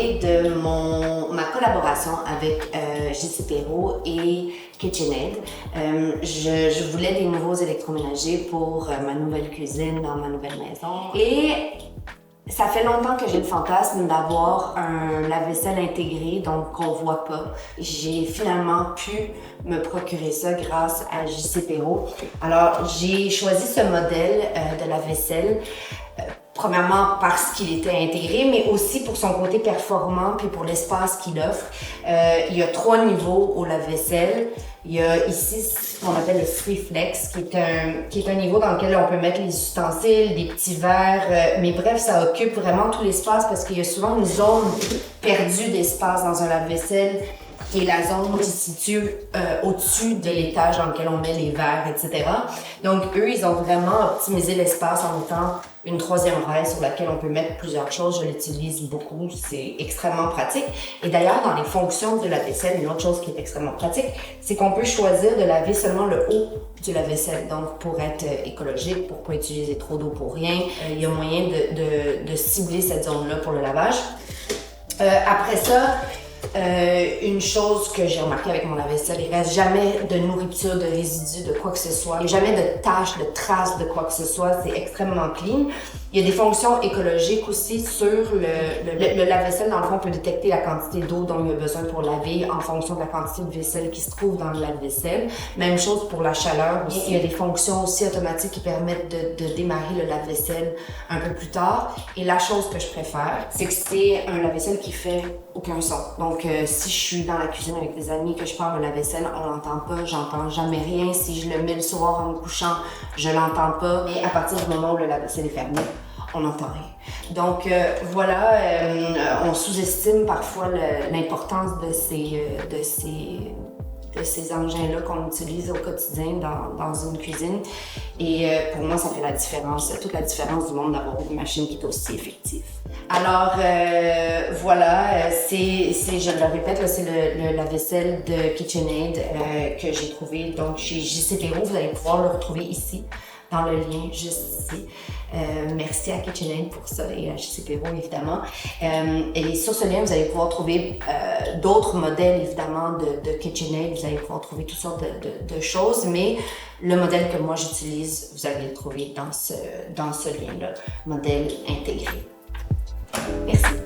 parler de ma collaboration avec JC Perrault et KitchenAid. Je voulais des nouveaux électroménagers pour ma nouvelle cuisine dans ma nouvelle maison. Et ça fait longtemps que j'ai le fantasme d'avoir un lave-vaisselle intégré, donc qu'on voit pas. J'ai finalement pu me procurer ça grâce à JC Perrault. Alors, j'ai choisi ce modèle de lave-vaisselle. Premièrement parce qu'il était intégré, mais aussi pour son côté performant puis pour l'espace qu'il offre. Il y a 3 niveaux au lave-vaisselle. Il y a ici ce qu'on appelle le Free Flex, qui est un niveau dans lequel on peut mettre les ustensiles, des petits verres, mais bref, ça occupe vraiment tout l'espace parce qu'il y a souvent une zone perdue d'espace dans un lave-vaisselle qui est la zone qui se situe au-dessus de l'étage dans lequel on met les verres, etc. Donc, eux, ils ont vraiment optimisé l'espace en mettant une 3e rail sur laquelle on peut mettre plusieurs choses. Je l'utilise beaucoup, c'est extrêmement pratique. Et d'ailleurs, dans les fonctions de la vaisselle, une autre chose qui est extrêmement pratique, c'est qu'on peut choisir de laver seulement le haut du lave-vaisselle. Donc, pour être écologique, pour pas utiliser trop d'eau pour rien, il y a moyen de cibler cette zone-là pour le lavage. Après ça, une chose que j'ai remarqué avec mon lave-vaisselle, il reste jamais de nourriture, de résidus, de quoi que ce soit. Il n'y a jamais de taches, de traces de quoi que ce soit. C'est extrêmement clean. Il y a des fonctions écologiques aussi sur le lave-vaisselle. Dans le fond, on peut détecter la quantité d'eau dont il y a besoin pour laver en fonction de la quantité de vaisselle qui se trouve dans le lave-vaisselle. Même chose pour la chaleur aussi. Il y a des fonctions aussi automatiques qui permettent de démarrer le lave-vaisselle un peu plus tard. Et la chose que je préfère, c'est que c'est un lave-vaisselle qui fait aucun son. Donc, si je suis dans la cuisine avec des amis, que je parle le lave-vaisselle, on l'entend pas, j'entends jamais rien. Si je le mets le soir en me couchant, je l'entends pas. Et à partir du moment où le lave-vaisselle est fermé, on n'entend rien. Donc voilà, on sous-estime parfois l'importance de ces engins-là qu'on utilise au quotidien dans une cuisine. Et pour moi, ça fait la différence, toute la différence du monde d'avoir une machine qui est aussi effective. Alors voilà, je le répète, là, c'est le lave-vaisselle de KitchenAid que j'ai trouvé donc chez JC Perrault. Vous allez pouvoir le retrouver ici, dans le lien juste ici. Merci à KitchenAid pour ça et à JC Perrault évidemment. Et sur ce lien, vous allez pouvoir trouver d'autres modèles évidemment de KitchenAid. Vous allez pouvoir trouver toutes sortes de choses, mais le modèle que moi j'utilise, vous allez le trouver dans ce lien-là, modèle intégré. Merci.